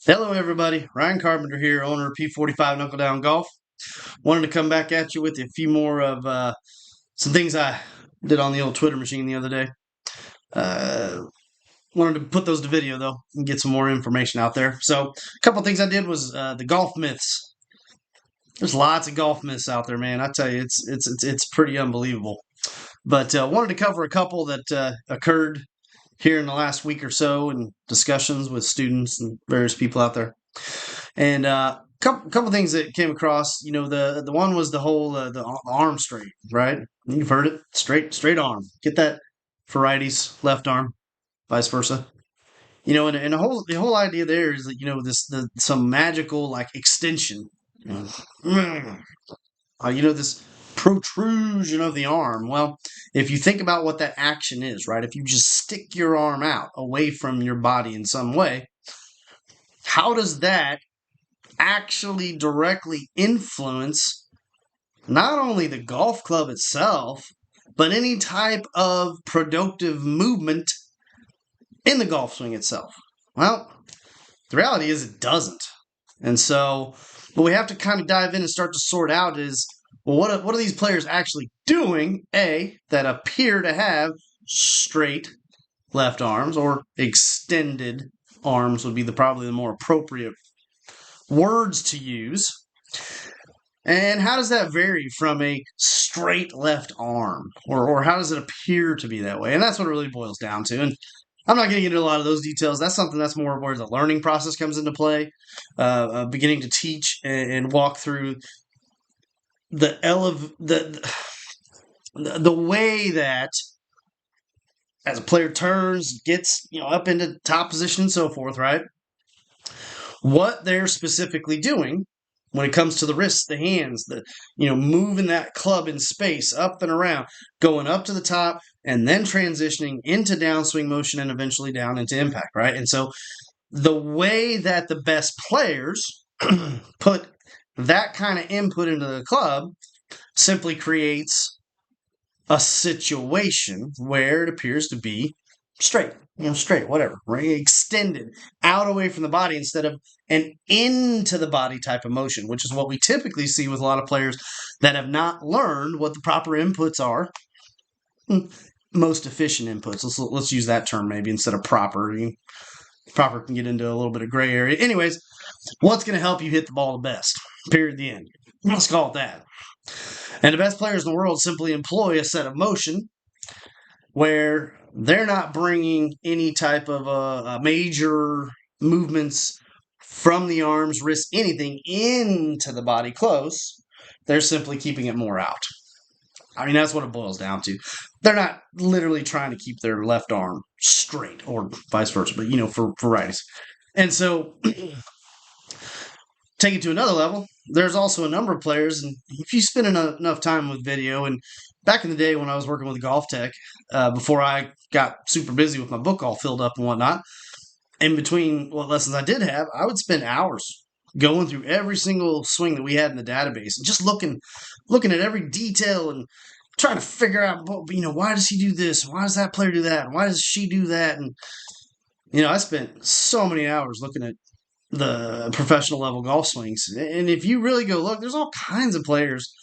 Hello, everybody. Ryan Carpenter here, owner of P45 Knuckle Down Golf. Wanted to come back at you with a few more of some things I did on the old Twitter machine the other day. Uh, Wanted to put those to video though and get some more information out there. So, a couple things I did was the golf myths. There's lots of golf myths out there, man. I tell you, it's pretty unbelievable. But wanted to cover a couple that occurred here in the last week or so in discussions with students and various people out there. And couple things that came across. The one was the whole the arm straight, right? You've heard it, straight arm. Get that for righties, left arm, vice versa. And the whole idea there is that some magical like extension. This protrusion of the arm. Well, if you think about what that action is, right? If you just stick your arm out away from your body in some way, how does that actually directly influence not only the golf club itself, but any type of productive movement in the golf swing itself? Well, the reality is it doesn't. And so what we have to kind of dive in and start to sort out is, well, what are these players actually doing, that appear to have straight left arms, or extended arms would be probably the more appropriate words to use. And how does that vary from a straight left arm? Or how does it appear to be that way? And that's what it really boils down to. And I'm not going to get into a lot of those details. That's something that's more where the learning process comes into play, beginning to teach and walk through the way that as a player turns, gets up into top position and so forth, right? What they're specifically doing when it comes to the wrists, the hands, moving that club in space up and around, going up to the top, and then transitioning into downswing motion and eventually down into impact, right? And so the way that the best players put that kind of input into the club simply creates a situation where it appears to be straight, whatever, right? Extended out away from the body instead of an into the body type of motion, which is what we typically see with a lot of players that have not learned what the proper inputs are. Most efficient inputs. Let's use that term maybe instead of proper. Proper can get into a little bit of gray area. Anyways, what's going to help you hit the ball the best? Period. The end. Let's call it that. And the best players in the world simply employ a set of motion where they're not bringing any type of major movements from the arms, wrists, anything into the body close. They're simply keeping it more out. I mean, that's what it boils down to. They're not literally trying to keep their left arm straight or vice versa, but, for righties. And so take it to another level. There's also a number of players, and if you spend enough time with video, and back in the day when I was working with Golf Tech, before I got super busy with my book all filled up and whatnot, in between what lessons I did have, I would spend hours going through every single swing that we had in the database and just looking at every detail and trying to figure out, why does he do this? Why does that player do that? And why does she do that? And, I spent so many hours looking at the professional level golf swings. And if you really go look, there's all kinds of players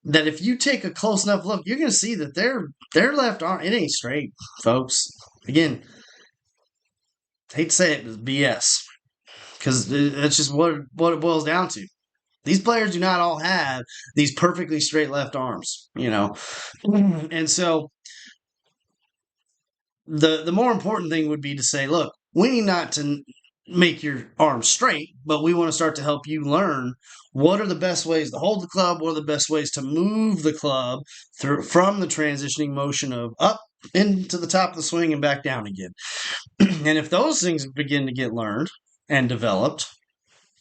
that if you take a close enough look, you're going to see that their left arm, it ain't straight, folks. Again, I hate to say it, it's BS. Because it's just what it boils down to. These players do not all have these perfectly straight left arms, And so the more important thing would be to say, look, we need not to make your arm straight, but we want to start to help you learn what are the best ways to hold the club, what are the best ways to move the club from the transitioning motion of up into the top of the swing and back down again. And if those things begin to get learned and developed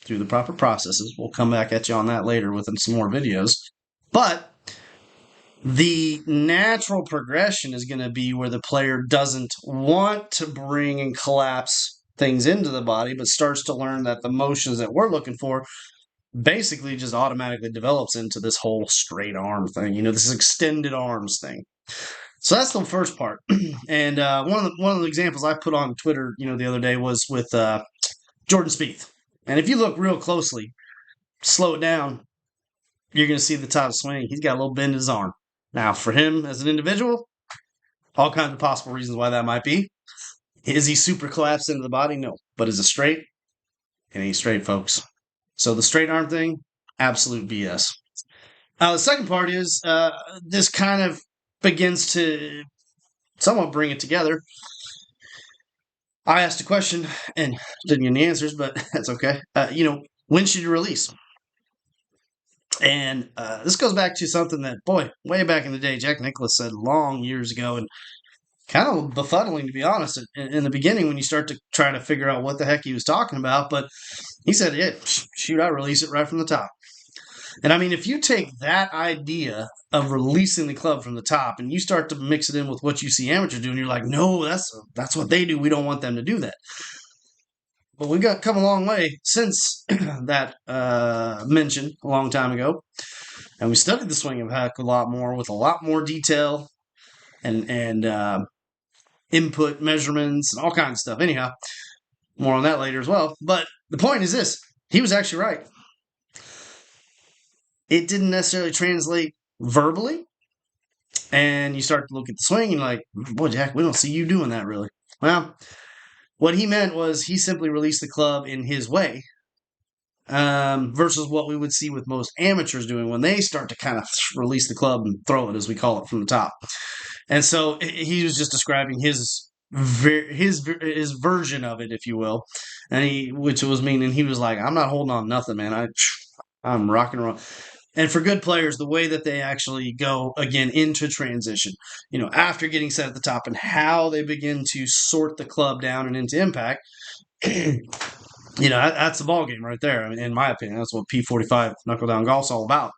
through the proper processes, we'll come back at you on that later with some more videos. But the natural progression is going to be where the player doesn't want to bring and collapse things into the body, but starts to learn that the motions that we're looking for basically just automatically develops into this whole straight arm thing, this extended arms thing. So that's the first part. And one of the examples I put on Twitter, the other day was with Jordan Spieth. And if you look real closely, slow it down, you're going to see the top swing. He's got a little bend in his arm. Now, for him as an individual, all kinds of possible reasons why that might be. Is he super collapsed into the body? No. But is it straight? It ain't straight, folks. So the straight arm thing, absolute BS. The second part is this kind of begins to somewhat bring it together. I asked a question and didn't get any answers, but that's okay. When should you release? And this goes back to something that, boy, way back in the day, Jack Nicklaus said long years ago, and kind of befuddling, to be honest, in the beginning when you start to try to figure out what the heck he was talking about. But he said, yeah, shoot, I release it right from the top. And I mean, if you take that idea of releasing the club from the top and you start to mix it in with what you see amateurs doing, you're like, no, that's what they do. We don't want them to do that. But we got come a long way since that mention a long time ago. And we studied the swing of heck a lot more with a lot more detail and input measurements and all kinds of stuff. Anyhow, more on that later as well. But the point is this. He was actually right. It didn't necessarily translate verbally. And you start to look at the swing and you're like, boy, Jack, we don't see you doing that really. Well, what he meant was he simply released the club in his way versus what we would see with most amateurs doing when they start to kind of release the club and throw it, as we call it, from the top. And so he was just describing his version of it, if you will, and which was meaning he was like, I'm not holding on to nothing, man. I'm rock and roll. And for good players, the way that they actually go, again, into transition, after getting set at the top and how they begin to sort the club down and into impact, that's the ball game right there. I mean, in my opinion, that's what P45 Knuckle Down Golf's all about.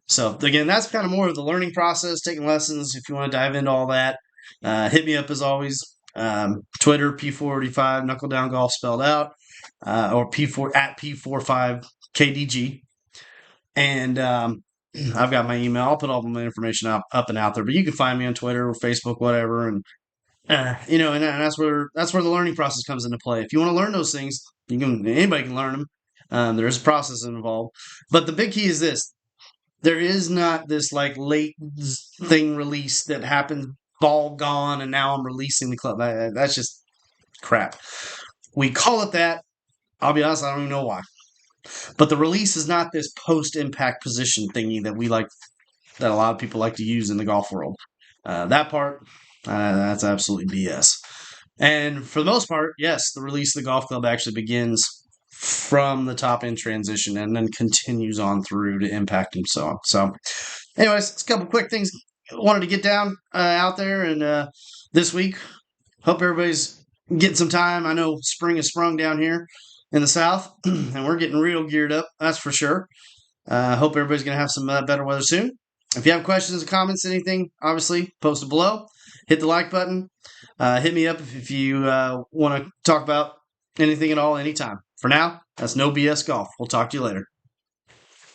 So, again, that's kind of more of the learning process, taking lessons. If you want to dive into all that, hit me up as always. Twitter, P45 Knuckle Down Golf spelled out, or P4 at P45KDG. And I've got my email. I'll put all my information up and out there. But you can find me on Twitter or Facebook, whatever. And and that's where the learning process comes into play. If you want to learn those things, anybody can learn them. There is a process involved. But the big key is this: there is not this like late thing release that happens, ball gone, and now I'm releasing the club. That's just crap. We call it that. I'll be honest, I don't even know why. But the release is not this post-impact position thingy that a lot of people like to use in the golf world. That part, that's absolutely BS. And for the most part, yes, the release of the golf club actually begins from the top in transition and then continues on through to impact and so on. So, anyways, it's a couple quick things I wanted to get down out there. And this week, hope everybody's getting some time. I know spring has sprung down here in the south, and we're getting real geared up, that's for sure. Hope everybody's going to have some better weather soon. If you have questions or comments, anything, obviously, post it below. Hit the like button. Hit me up if you want to talk about anything at all, anytime. For now, that's No BS Golf. We'll talk to you later.